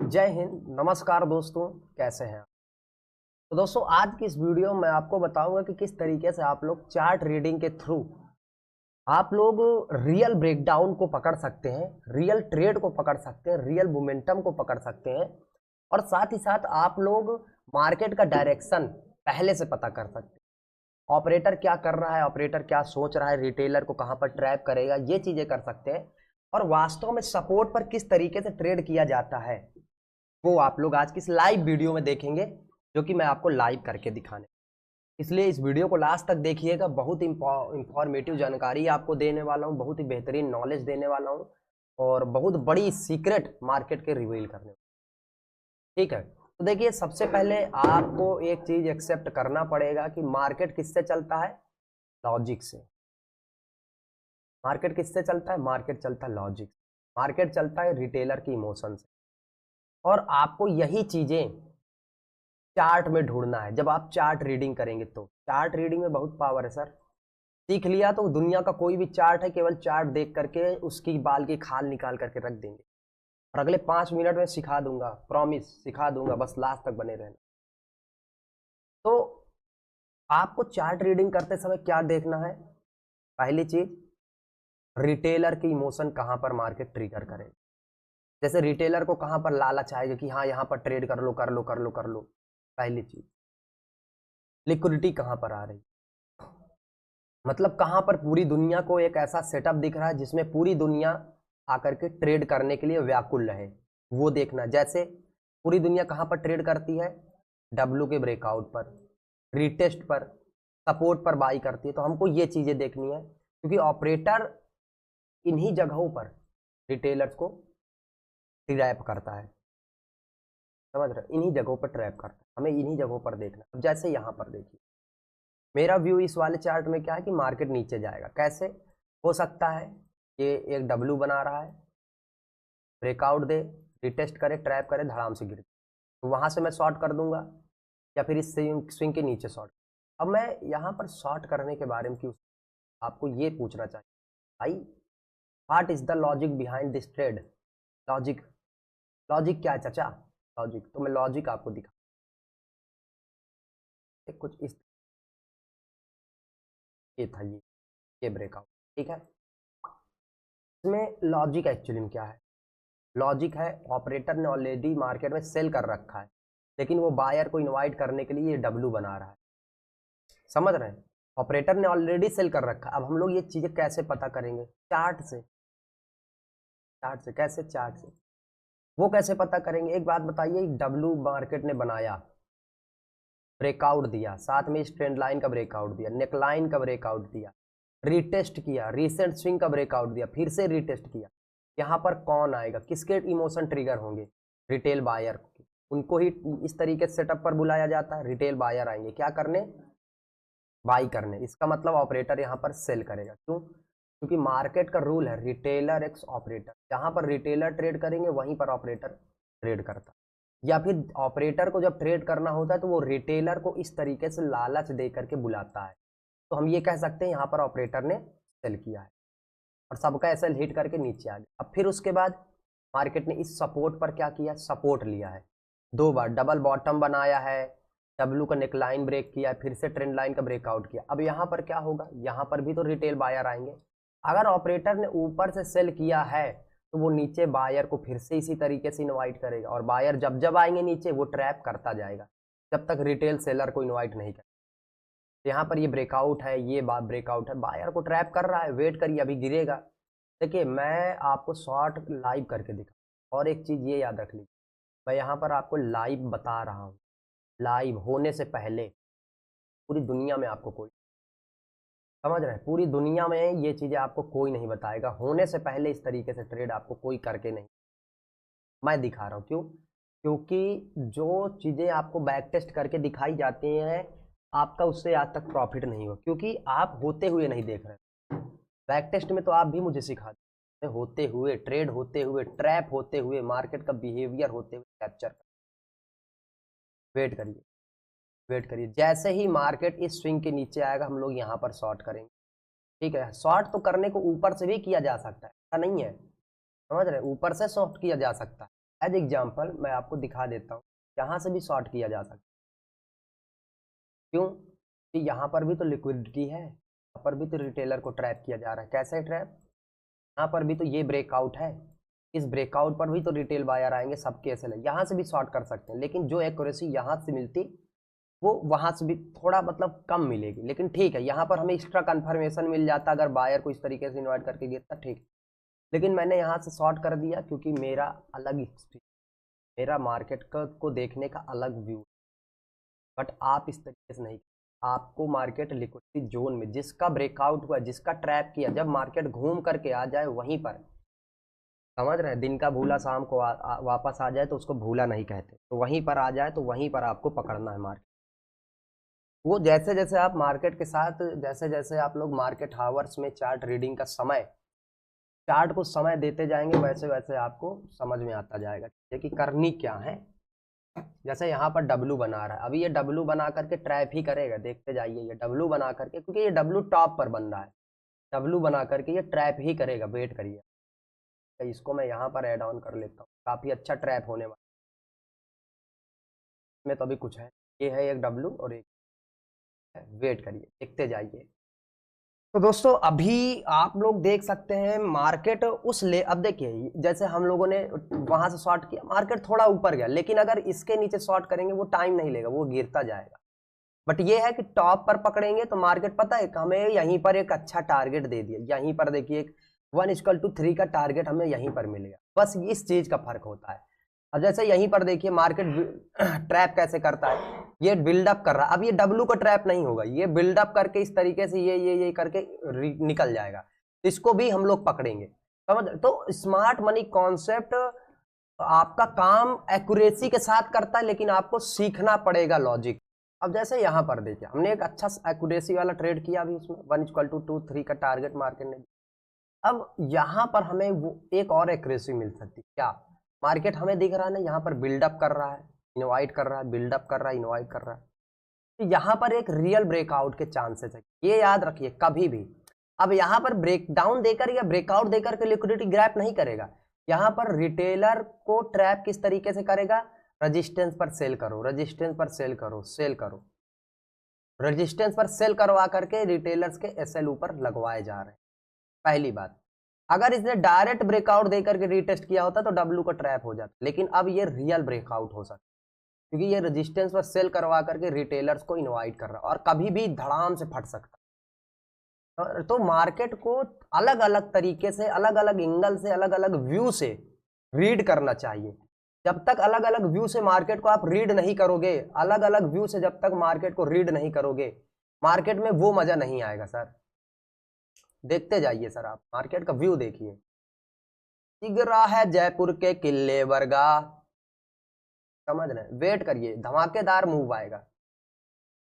जय हिंद, नमस्कार दोस्तों, कैसे हैं आप। तो दोस्तों आज की इस वीडियो में आपको बताऊंगा कि किस तरीके से आप लोग चार्ट रीडिंग के थ्रू आप लोग रियल ब्रेकडाउन को पकड़ सकते हैं, रियल ट्रेड को पकड़ सकते हैं, रियल मोमेंटम को पकड़ सकते हैं और साथ ही साथ आप लोग मार्केट का डायरेक्शन पहले से पता कर सकते हैं। ऑपरेटर क्या कर रहा है, ऑपरेटर क्या सोच रहा है, रिटेलर को कहां पर ट्रैप करेगा, ये चीजें कर सकते हैं। और वास्तव में सपोर्ट पर किस तरीके से ट्रेड किया जाता है वो आप लोग आज की इस लाइव वीडियो में देखेंगे, जो कि मैं आपको लाइव करके दिखाने, इसलिए इस वीडियो को लास्ट तक देखिएगा। बहुत इंफॉर्मेटिव जानकारी आपको देने वाला हूँ, बहुत ही बेहतरीन नॉलेज देने वाला हूँ और बहुत बड़ी सीक्रेट मार्केट के रिवील करने। ठीक है, तो देखिए सबसे पहले आपको एक चीज एक्सेप्ट करना पड़ेगा कि मार्केट किससे चलता है, लॉजिक से। मार्केट किससे चलता है, मार्केट चलता है लॉजिक, मार्केट चलता है रिटेलर की इमोशन से। और आपको यही चीजें चार्ट में ढूंढना है। जब आप चार्ट रीडिंग करेंगे तो चार्ट रीडिंग में बहुत पावर है सर। सीख लिया तो दुनिया का कोई भी चार्ट है, केवल चार्ट देख करके उसकी बाल की खाल निकाल करके रख देंगे और अगले 5 मिनट में सिखा दूंगा, प्रॉमिस सिखा दूंगा, बस लास्ट तक बने रहना। तो आपको चार्ट रीडिंग करते समय क्या देखना है, पहली चीज रिटेलर की इमोशन कहां पर मार्केट ट्रिगर करे। जैसे रिटेलर को कहां पर लालच आएगा कि हाँ यहां पर ट्रेड कर लो कर लो कर लो कर लो। पहली चीज लिक्विडिटी कहां पर आ रही, मतलब कहां पर पूरी दुनिया को एक ऐसा सेटअप दिख रहा है जिसमें पूरी दुनिया आकर के ट्रेड करने के लिए व्याकुल रहे, वो देखना। जैसे पूरी दुनिया कहां पर ट्रेड करती है, डब्ल्यू के ब्रेकआउट पर, रिटेस्ट पर, सपोर्ट पर बाई करती है। तो हमको ये चीजें देखनी है क्योंकि ऑपरेटर इन्हीं जगहों पर रिटेलर्स को ट्रैप करता है, समझ रहे, इन्हीं जगहों पर ट्रैप करता है, हमें इन्हीं जगहों पर देखना। अब जैसे यहाँ पर देखिए मेरा व्यू इस वाले चार्ट में क्या है कि मार्केट नीचे जाएगा। कैसे हो सकता है, ये एक डब्ल्यू बना रहा है, ब्रेकआउट दे, रिटेस्ट करे, ट्रैप करे, धड़ाम से गिर, तो वहां से मैं शॉर्ट कर दूंगा या फिर इस स्विंग के नीचे शॉर्ट। अब मैं यहाँ पर शॉर्ट करने के बारे में क्यों आपको ये पूछना चाहिए भाई, what is the logic behind this trade. Logic, logic क्या है चाचा, लॉजिक तो मैं लॉजिक आपको दिखा कुछ इस, ये था ये ब्रेकआउट, ठीक है। इसमें लॉजिक एक्चुअली में क्या है, लॉजिक है ऑपरेटर ने ऑलरेडी मार्केट में सेल कर रखा है, लेकिन वो बायर को इनवाइट करने के लिए ये डब्ल्यू बना रहा है, समझ रहे हैं। ऑपरेटर ने ऑलरेडी सेल कर रखा है। अब हम लोग ये चीजें कैसे पता करेंगे, चार्ट से। चार्ट से कैसे, चार्ट से वो कैसे पता करेंगे, एक बात बताइए, डब्ल्यू मार्केट ने बनाया, ब्रेकआउट दिया, साथ में इस ट्रेंड लाइन का ब्रेकआउट दिया, नेकलाइन का ब्रेकआउट दिया, रिटेस्ट किया, रिसेंट स्विंग का ब्रेकआउट दिया, फिर से रिटेस्ट किया। यहाँ पर कौन आएगा, किसके इमोशन ट्रिगर होंगे, रिटेल बायर, उनको ही इस तरीके से सेटअप पर बुलाया जाता है। रिटेल बायर आएंगे क्या करने, बाई करने। इसका मतलब ऑपरेटर यहाँ पर सेल करेगा, क्यों, क्योंकि मार्केट का रूल है रिटेलर एक्स ऑपरेटर, जहां पर रिटेलर ट्रेड करेंगे वहीं पर ऑपरेटर ट्रेड करता। या फिर ऑपरेटर को जब ट्रेड करना होता है तो वो रिटेलर को इस तरीके से लालच दे करके बुलाता है। तो हम ये कह सकते हैं यहाँ पर ऑपरेटर ने सेल किया है और सबका एसएल हिट करके नीचे आ गया। अब फिर उसके बाद मार्केट ने इस सपोर्ट पर क्या किया, सपोर्ट लिया है, 2 बार डबल बॉटम बनाया है, डब्ल्यू का नेकलाइन ब्रेक किया, फिर से ट्रेंड लाइन का ब्रेकआउट किया। अब यहाँ पर क्या होगा, यहाँ पर भी तो रिटेल बायर आएंगे। अगर ऑपरेटर ने ऊपर से सेल किया है तो वो नीचे बायर को फिर से इसी तरीके से इनवाइट करेगा और बायर जब जब आएंगे नीचे वो ट्रैप करता जाएगा जब तक रिटेल सेलर को इनवाइट नहीं करे। यहाँ पर ये ब्रेकआउट है, ये बात ब्रेकआउट है, बायर को ट्रैप कर रहा है, वेट करिए अभी गिरेगा। देखिए मैं आपको शॉर्ट लाइव करके दिखा, और एक चीज ये याद रख लीजिए, मैं यहाँ पर आपको लाइव बता रहा हूँ, लाइव होने से पहले पूरी दुनिया में आपको कोई, समझ रहे हैं, पूरी दुनिया में ये चीजें आपको कोई नहीं बताएगा। होने से पहले इस तरीके से ट्रेड आपको कोई करके नहीं, मैं दिखा रहा हूँ। क्यों, क्योंकि जो चीजें आपको बैक टेस्ट करके दिखाई जाती हैं आपका उससे आज तक प्रॉफिट नहीं हुआ, क्योंकि आप होते हुए नहीं देख रहे। बैक टेस्ट में तो आप भी मुझे सिखा दें, होते हुए, ट्रेड होते हुए, ट्रैप होते हुए, मार्केट का बिहेवियर होते हुए कैप्चर। वेट करिए, वेट करिए, जैसे ही मार्केट इस स्विंग के नीचे आएगा हम लोग यहाँ पर शॉर्ट करेंगे। ठीक है, शॉर्ट तो करने को ऊपर से भी किया जा सकता है, ऐसा नहीं है, समझ रहे, ऊपर से शॉर्ट किया जा सकता है, एज एग्जाम्पल मैं आपको दिखा देता हूँ, यहाँ से भी शॉर्ट किया जा सकता है। क्यों कि यहाँ पर भी तो लिक्विडिटी है, यहाँ पर भी तो रिटेलर को ट्रैप किया जा रहा है। कैसे ट्रैप? यहाँ पर भी तो ये ब्रेकआउट है, इस ब्रेकआउट पर भी तो रिटेल बायर आएंगे, सबके ऐसे लगे, यहाँ से भी शॉर्ट कर सकते हैं, लेकिन जो एक्यूरेसी यहाँ से मिलती वो वहाँ से भी थोड़ा मतलब कम मिलेगी। लेकिन ठीक है, यहाँ पर हमें एक्स्ट्रा कंफर्मेशन मिल जाता अगर बायर को इस तरीके से इन्वाइट करके गिरता, ठीक है। लेकिन मैंने यहाँ से शॉर्ट कर दिया क्योंकि मेरा अलग एक्सपीरियंस, मेरा मार्केट को देखने का अलग व्यू। बट आप इस तरीके से नहीं, आपको मार्केट लिक्विडिटी जोन में जिसका ब्रेकआउट हुआ, जिसका ट्रैप किया, जब मार्केट घूम करके आ जाए वहीं पर, समझ रहे हैं, दिन का भूला शाम को वापस आ जाए तो उसको भूला नहीं कहते, तो वहीं पर आ जाए तो वहीं पर आपको पकड़ना है मार्केट। वो जैसे जैसे आप मार्केट के साथ, जैसे जैसे आप लोग मार्केट हावर्स में चार्ट रीडिंग का समय, चार्ट को समय देते जाएंगे, वैसे वैसे आपको समझ में आता जाएगा कि करनी क्या है। जैसे यहाँ पर डब्लू बना रहा है, अभी ये डब्लू बना करके ट्रैप ही करेगा, देखते जाइए, ये डब्लू बना करके, क्योंकि ये डब्लू टॉप पर बन रहा है, डब्लू बना करके ये ट्रैप ही करेगा, वेट करिए। तो इसको मैं यहाँ पर ऐड ऑन कर लेता हूँ, काफ़ी अच्छा ट्रैप होने वाला है। इसमें तो अभी कुछ है, ये है एक डब्लू और एक है, वेट करिए, देखते जाइए। तो दोस्तों अभी आप लोग देख सकते हैं मार्केट अब देखिए, जैसे हम लोगों ने वहां से शॉर्ट किया, मार्केट थोड़ा ऊपर गया, लेकिन अगर इसके नीचे शॉर्ट करेंगे वो टाइम नहीं लेगा, वो गिरता जाएगा। बट ये है कि टॉप पर पकड़ेंगे तो मार्केट, पता है हमें यहीं पर एक अच्छा टारगेट दे दिया, यहीं पर देखिए 1:3 का टारगेट हमें यहीं पर मिल गया, बस इस चीज का फर्क होता है। अब जैसे यहीं पर देखिए मार्केट ट्रैप कैसे करता है, ये बिल्डअप कर रहा है, अब ये डब्लू का ट्रैप नहीं होगा, ये बिल्डअप करके इस तरीके से ये करके निकल जाएगा, इसको भी हम लोग पकड़ेंगे, समझ। तो स्मार्ट मनी कॉन्सेप्ट आपका काम एक्यूरेसी के साथ करता है, लेकिन आपको सीखना पड़ेगा लॉजिक। अब जैसे यहाँ पर देखिए हमने एक अच्छा एक्यूरेसी वाला ट्रेड किया अभी, उसमें 1:2 का टारगेट मार्केट ने। अब यहाँ पर हमें वो एक और एक्यूरेसी मिल सकती है, क्या? मार्केट हमें दिख रहा है ना, यहाँ पर बिल्डअप कर रहा है, इनवाइट कर रहा है, बिल्डअप कर रहा है, इनवाइट कर रहा है, तो यहाँ पर एक रियल ब्रेकआउट के चांसेस है, ये याद रखिए कभी भी। अब यहाँ पर ब्रेकडाउन देकर या ब्रेकआउट देकर के लिक्विडिटी ग्रैप नहीं करेगा, यहाँ पर रिटेलर को ट्रैप किस तरीके से करेगा, रेजिस्टेंस पर सेल करो, रेजिस्टेंस पर सेल करो, सेल करो, रेजिस्टेंस पर सेल करवा करके रिटेलर्स के एसएल ऊपर लगवाए जा रहे हैं। पहली बात, अगर इसने डायरेक्ट ब्रेकआउट देकर के रीटेस्ट किया होता तो डब्लू का ट्रैप हो जाता, लेकिन अब ये रियल ब्रेकआउट हो सकता क्योंकि ये रेजिस्टेंस पर सेल करवा करके रिटेलर्स को इनवाइट कर रहा है, और कभी भी धड़ाम से फट सकता है। तो मार्केट को अलग अलग तरीके से, अलग अलग एंगल से, अलग अलग व्यू से रीड करना चाहिए। जब तक अलग अलग व्यू से मार्केट को आप रीड नहीं करोगे, अलग अलग व्यू से जब तक मार्केट को रीड नहीं करोगे, मार्केट में वो मजा नहीं आएगा सर। देखते जाइए सर, आप मार्केट का व्यू देखिए, दिख रहा है जयपुर के किले वर्गा, समझ रहे हैं, वेट करिए, धमाकेदार मूव आएगा।